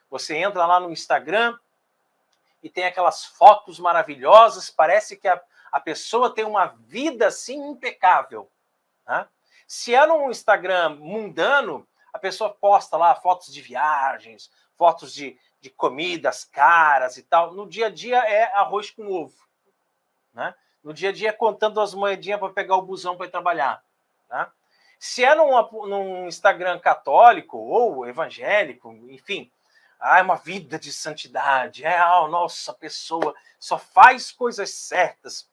Você entra lá no Instagram e tem aquelas fotos maravilhosas, parece que a pessoa tem uma vida assim impecável. Né? Se é num Instagram mundano, a pessoa posta lá fotos de viagens, fotos de comidas caras e tal. No dia a dia é arroz com ovo. Né? No dia a dia é contando as moedinhas para pegar o busão para ir trabalhar. Né? Se é num Instagram católico ou evangélico, enfim, é uma vida de santidade. Nossa, a pessoa só faz coisas certas,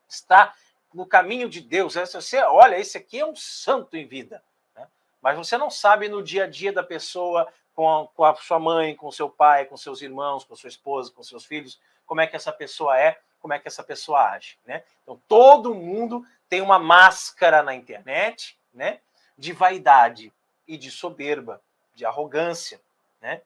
está no caminho de Deus. Você olha, esse aqui é um santo em vida. Né? Mas você não sabe no dia a dia da pessoa, com a sua mãe, com o seu pai, com seus irmãos, com sua esposa, com seus filhos, como é que essa pessoa é, como é que essa pessoa age. Né? Então, todo mundo tem uma máscara na internet, né, de vaidade e de soberba, de arrogância. Né?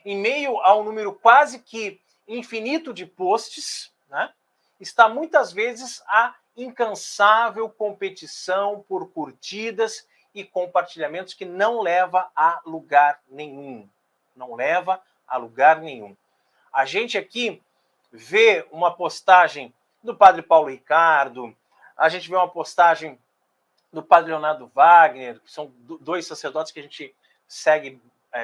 Em meio a um número quase que infinito de posts, né, está muitas vezes a incansável competição por curtidas e compartilhamentos que não leva a lugar nenhum. Não leva a lugar nenhum. A gente aqui vê uma postagem do padre Paulo Ricardo, a gente vê uma postagem do padre Leonardo Wagner, que são dois sacerdotes que a gente segue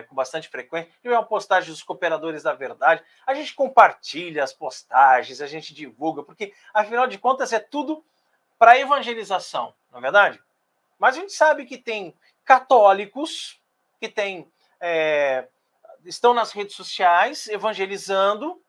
com bastante frequência, e uma postagem dos Cooperadores da Verdade. A gente compartilha as postagens, a gente divulga, porque, afinal de contas, é tudo para evangelização, não é verdade? Mas a gente sabe que tem católicos que estão nas redes sociais evangelizando,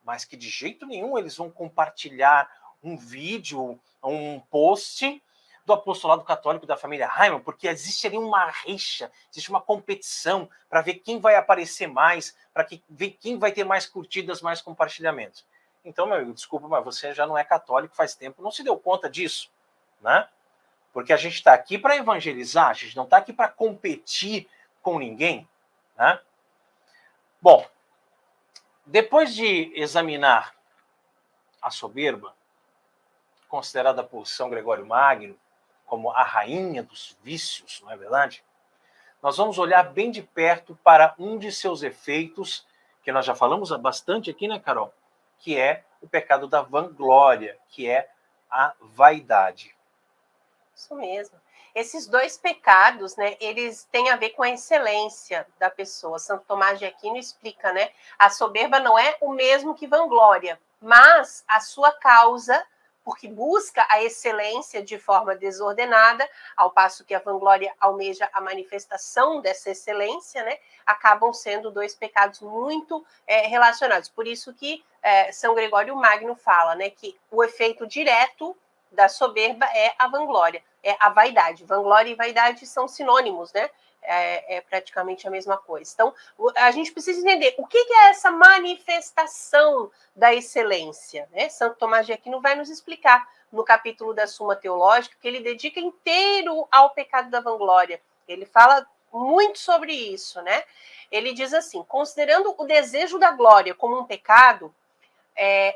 mas que de jeito nenhum eles vão compartilhar um vídeo, um post do apostolado católico da família Reimann, porque existe ali uma rixa, existe uma competição para ver quem vai aparecer mais, para ver quem vai ter mais curtidas, mais compartilhamentos. Então, meu amigo, desculpa, mas você já não é católico faz tempo, não se deu conta disso, né? Porque a gente está aqui para evangelizar, a gente não está aqui para competir com ninguém, né? Bom, depois de examinar a soberba, considerada por São Gregório Magno como a rainha dos vícios, não é verdade? Nós vamos olhar bem de perto para um de seus efeitos, que nós já falamos bastante aqui, né, Carol? Que é o pecado da vanglória, que é a vaidade. Isso mesmo. Esses dois pecados, né, eles têm a ver com a excelência da pessoa. Santo Tomás de Aquino explica, né? A soberba não é o mesmo que vanglória, mas a sua causa, porque busca a excelência de forma desordenada, ao passo que a vanglória almeja a manifestação dessa excelência, né? Acabam sendo dois pecados muito relacionados. Por isso que São Gregório Magno fala, né, que o efeito direto da soberba é a vanglória, é a vaidade. Vanglória e vaidade são sinônimos, né? É praticamente a mesma coisa. Então, a gente precisa entender o que é essa manifestação da excelência, né? Santo Tomás de Aquino vai nos explicar no capítulo da Suma Teológica, que ele dedica inteiro ao pecado da vanglória. Ele fala muito sobre isso, né? Ele diz assim, considerando o desejo da glória como um pecado,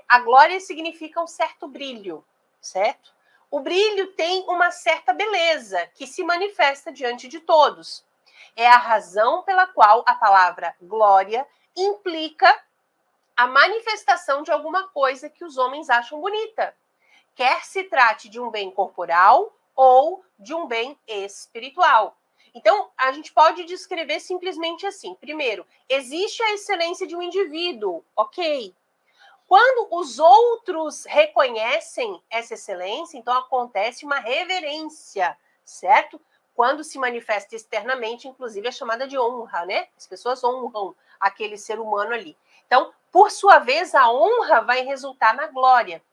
a glória significa um certo brilho, certo? O brilho tem uma certa beleza que se manifesta diante de todos. É a razão pela qual a palavra glória implica a manifestação de alguma coisa que os homens acham bonita, quer se trate de um bem corporal ou de um bem espiritual. Então, a gente pode descrever simplesmente assim. Primeiro, existe a excelência de um indivíduo, ok? Quando os outros reconhecem essa excelência, então acontece uma reverência, certo? Quando se manifesta externamente, inclusive é chamada de honra, né? As pessoas honram aquele ser humano ali. Então, por sua vez, a honra vai resultar na glória.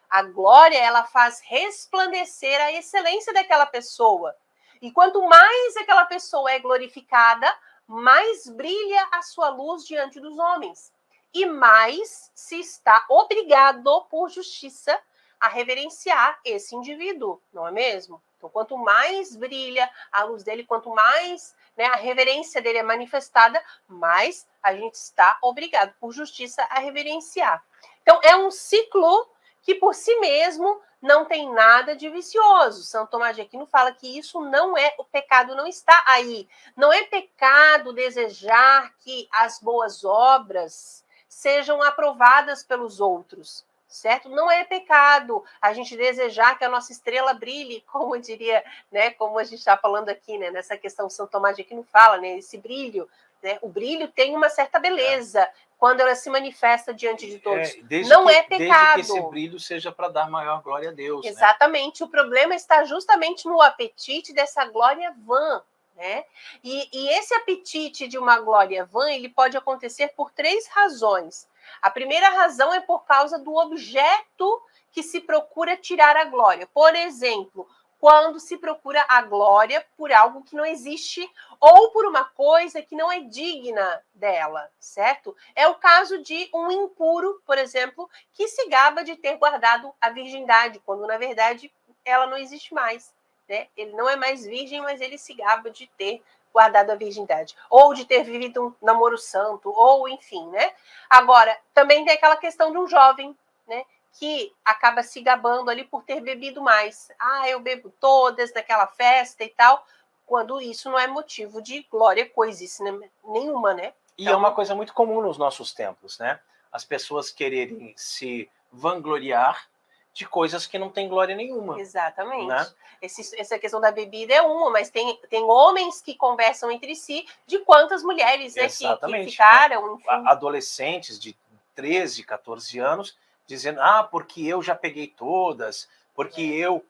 A glória, ela faz resplandecer a excelência daquela pessoa. E quanto mais aquela pessoa é glorificada, mais brilha a sua luz diante dos homens. E mais se está obrigado por justiça a reverenciar esse indivíduo, não é mesmo? Então, quanto mais brilha a luz dele, quanto mais, né, a reverência dele é manifestada, mais a gente está obrigado por justiça a reverenciar. Então, é um ciclo que por si mesmo não tem nada de vicioso. Santo Tomás de Aquino fala que isso não é, o pecado não está aí. Não é pecado desejar que as boas obras sejam aprovadas pelos outros, certo? Não é pecado a gente desejar que a nossa estrela brilhe, como diria, né, como a gente está falando aqui, né, nessa questão Santo Tomás de Aquino fala, né, esse brilho, né, o brilho tem uma certa beleza quando ela se manifesta diante de todos. Não é pecado. Desde que esse brilho seja para dar maior glória a Deus. Exatamente. Né? O problema está justamente no apetite dessa glória vã. Né? E esse apetite de uma glória vã, ele pode acontecer por 3 razões. A primeira razão é por causa do objeto que se procura tirar a glória. Por exemplo, quando se procura a glória por algo que não existe ou por uma coisa que não é digna dela, certo? É o caso de um impuro, por exemplo, que se gaba de ter guardado a virgindade, quando na verdade ela não existe mais, né? Ele não é mais virgem, mas ele se gaba de ter guardado a virgindade, ou de ter vivido um namoro santo, ou enfim, né? Agora, também tem aquela questão de um jovem, né? Que acaba se gabando ali por ter bebido mais. Ah, eu bebo todas naquela festa e tal, quando isso não é motivo de glória coisíssima nenhuma, né? E então, é uma coisa muito comum nos nossos tempos, né? As pessoas quererem se vangloriar de coisas que não têm glória nenhuma. Exatamente. Né? Essa questão da bebida é uma, mas tem homens que conversam entre si de quantas mulheres, né, que ficaram. Né? Enfim. Adolescentes de 13, 14 anos dizendo, porque eu já peguei todas, porque eu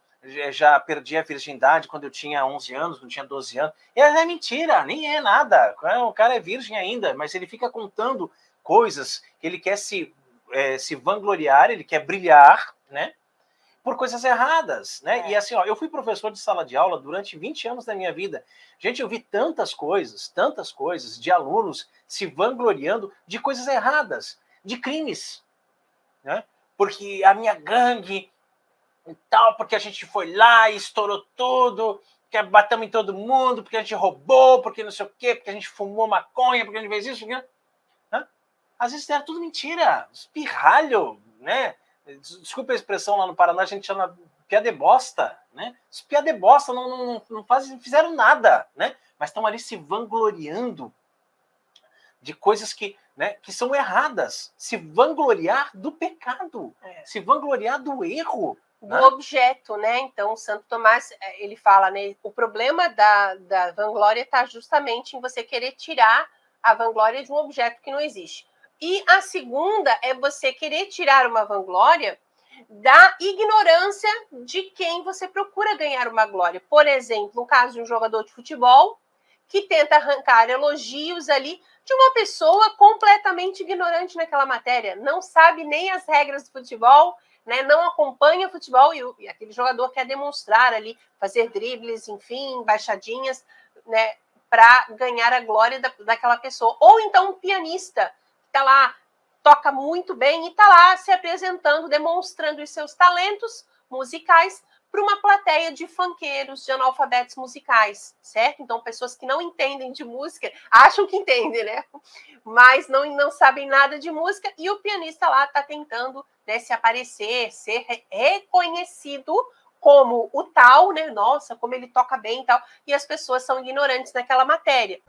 já perdi a virgindade quando eu tinha 11 anos, não tinha 12 anos. E é mentira, nem é nada. O cara é virgem ainda, mas ele fica contando coisas que ele quer se vangloriar, ele quer brilhar, né? Por coisas erradas, né? E assim, eu fui professor de sala de aula durante 20 anos da minha vida. Gente, eu vi tantas coisas de alunos se vangloriando de coisas erradas, de crimes, né? Porque a minha gangue e tal, porque a gente foi lá e estourou tudo, que batemos em todo mundo, porque a gente roubou, porque não sei o quê, porque a gente fumou maconha, porque a gente fez isso, né? Às vezes era tudo mentira, espirralho, né? Desculpa a expressão, lá no Paraná a gente chama piada de bosta, né? Os piada de bosta não fizeram nada, né? Mas estão ali se vangloriando de coisas que são erradas. Se vangloriar do pecado, se vangloriar do erro. Do objeto, né? Então, Santo Tomás, ele fala, né? O problema da vanglória está justamente em você querer tirar a vanglória de um objeto que não existe. E a segunda é você querer tirar uma vanglória da ignorância de quem você procura ganhar uma glória. Por exemplo, no caso de um jogador de futebol que tenta arrancar elogios ali de uma pessoa completamente ignorante naquela matéria, não sabe nem as regras do futebol, né, não acompanha futebol e aquele jogador quer demonstrar ali, fazer dribles, enfim, baixadinhas, né, para ganhar a glória daquela pessoa. Ou então um pianista que está lá, toca muito bem e está lá se apresentando, demonstrando os seus talentos musicais para uma plateia de funkeiros, de analfabetos musicais, certo? Então, pessoas que não entendem de música, acham que entendem, né? Mas não sabem nada de música, e o pianista lá está tentando, né, se aparecer, ser reconhecido como o tal, né? Nossa, como ele toca bem e tal, e as pessoas são ignorantes naquela matéria.